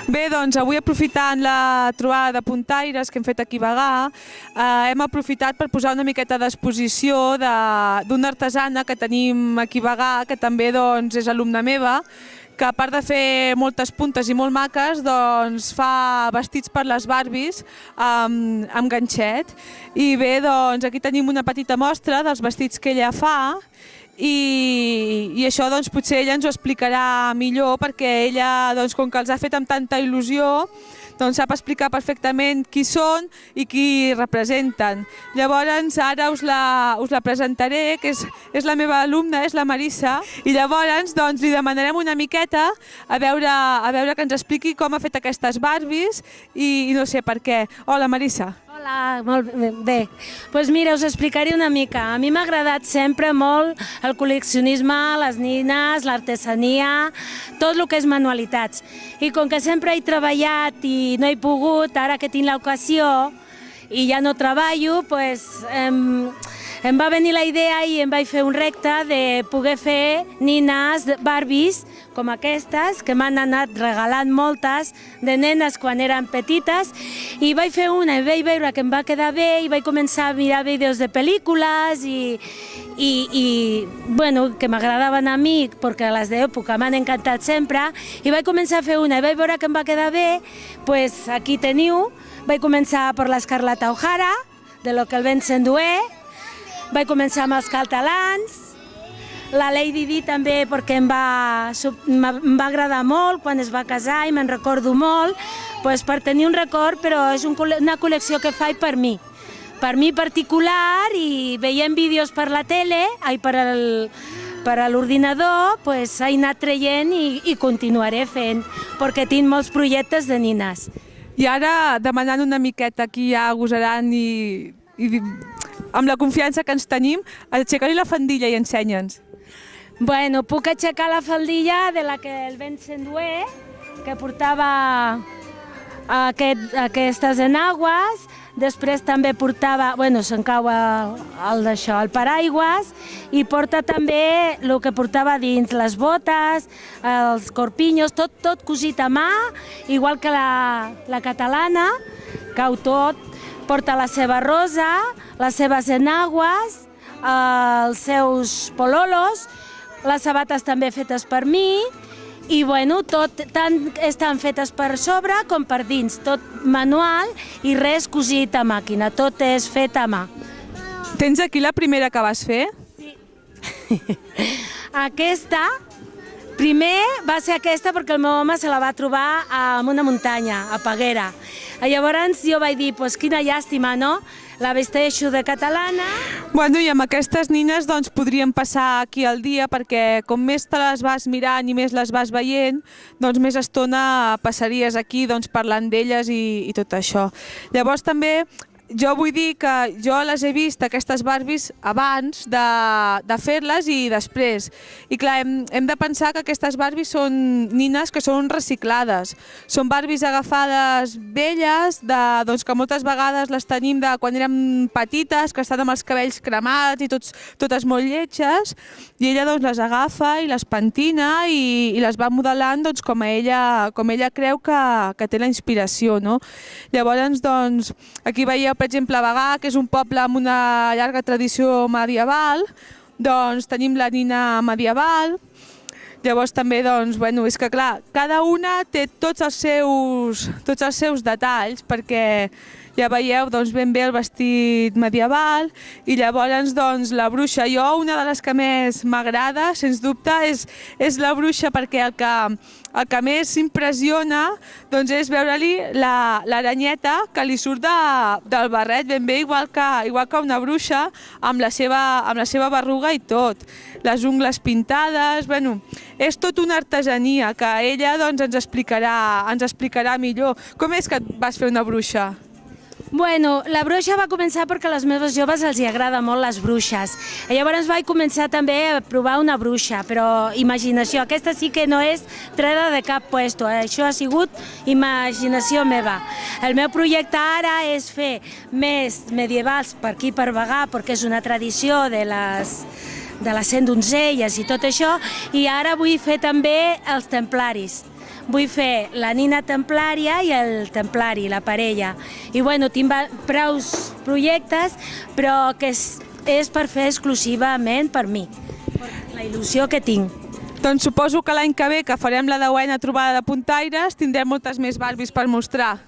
Bé, doncs avui aprofitant la trobada de puntaires que hem fet aquí a Bagà, hem aprofitat per posar una miqueta d'exposició d'una artesana que tenim aquí a Bagà, que també és alumna meva, que a part de fer moltes puntes i molt maques, doncs fa vestits per les Barbies amb ganxet. I bé, doncs aquí tenim una petita mostra dels vestits que ella fa, i això doncs potser ella ens ho explicarà millor, perquè ella, doncs, com que els ha fet amb tanta il·lusió, doncs sap explicar perfectament qui són i qui representen. Llavors ara us la presentaré, que és la meva alumna, és la Marissa, i llavors doncs li demanarem una miqueta a veure que ens expliqui com ha fet aquestes Barbies i no sé per què. Hola, Marissa. Hola, molt bé. Doncs mira, us explicaré una mica. A mi m'ha agradat sempre molt el col·leccionisme, les nines, l'artesania, tot el que és manualitats. I com que sempre he treballat i no he pogut, ara que tinc l'ocasió i ja no treballo, doncs em va venir la idea i em vaig fer un repte de poder fer nines Barbies com aquestes, que m'han anat regalant moltes de nenes quan eren petites, i vaig fer una i vaig veure que em va quedar bé i vaig començar a mirar vídeos de pel·lícules i bueno, que m'agradaven a mi, perquè les d'època m'han encantat sempre, i vaig començar a fer una i vaig veure que em va quedar bé, doncs aquí teniu, vaig començar per l'Escarlata O'Hara, de lo que el vent s'endué, vaig començar amb els catalans, la Lady Di també perquè em va agradar molt quan es va casar i me'n recordo molt, doncs per tenir un record, però és una col·lecció que faig per mi particular, i veient vídeos per la tele, per a l'ordinador, doncs he anat traient i continuaré fent, perquè tinc molts projectes de nines. I ara, demanant una miqueta aquí a Gosaran i amb la confiança que ens tenim, aixeca-li la faldilla i ensenya'ns. Bueno, puc aixecar la faldilla de la que el vent s'endué, que portava aquestes enagues, després també portava, bueno, se'n cau el paraigües, i porta també el que portava dins, les botes, els corpinyos, tot cosit a mà, igual que la catalana, cau tot, porta la seva rosa, les seves enagues, els seus pololos, les sabates també fetes per mi, i bueno, tant estan fetes per sobre com per dins, tot manual i res cosit a màquina, tot és fet a mà. Tens aquí la primera que vas fer? Sí. Aquesta, primer va ser aquesta perquè el meu home se la va trobar en una muntanya, a Peguera. Llavors jo vaig dir, doncs quina llàstima, no? La vesteixo de catalana. Bueno, i amb aquestes nines doncs podríem passar aquí el dia, perquè com més te les vas mirant i més les vas veient, doncs més estona passaries aquí doncs parlant d'elles i tot això. Llavors també jo vull dir que jo les he vist, aquestes Barbies, abans de fer-les i després. I clar, hem de pensar que aquestes Barbies són nines que són reciclades. Són Barbies agafades velles, doncs que moltes vegades les tenim de quan érem petites, que estan amb els cabells cremats i totes molt lletges, i ella doncs les agafa i les pentina i les va modelant doncs com ella creu que té la inspiració, no? Llavors, doncs, aquí veieu per exemple, Bagà, que és un poble amb una llarga tradició medieval, doncs tenim la nina medieval. Llavors també, doncs, bueno, és que clar, cada una té tots els seus detalls, perquè ja veieu doncs, ben bé el vestit medieval, i llavors doncs, la bruixa. Jo una de les que més m'agrada, sens dubte, és la bruixa, perquè el que més impressiona doncs, és veure-li l'aranyeta que li surt del barret, ben bé igual que una bruixa, amb la seva berruga i tot. Les ungles pintades, bueno, és tot una artesania que ella doncs, ens explicarà millor. Com és que vas fer una bruixa? Bueno, la bruixa va començar perquè a les meves joves els agrada molt les bruixes. Llavors vaig començar també a provar una bruixa, però imaginació. Aquesta sí que no és treta de cap puesto, això ha sigut imaginació meva. El meu projecte ara és fer més medievals per aquí per Bagà, perquè és una tradició de de les 100 donzelles i tot això, i ara vull fer també els templaris. Vull fer la nina templària i el templari, la parella. I bueno, tinc prous projectes, però que és per fer exclusivament per mi, la il·lusió que tinc. Doncs suposo que l'any que ve, que farem la 10a trobada de puntaires, tindrem moltes més Barbies per mostrar.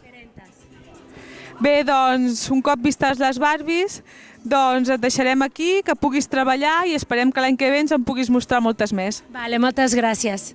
Bé, doncs, un cop vistes les Barbies, doncs et deixarem aquí, que puguis treballar i esperem que l'any que ve ens en puguis mostrar moltes més. Vale, moltes gràcies.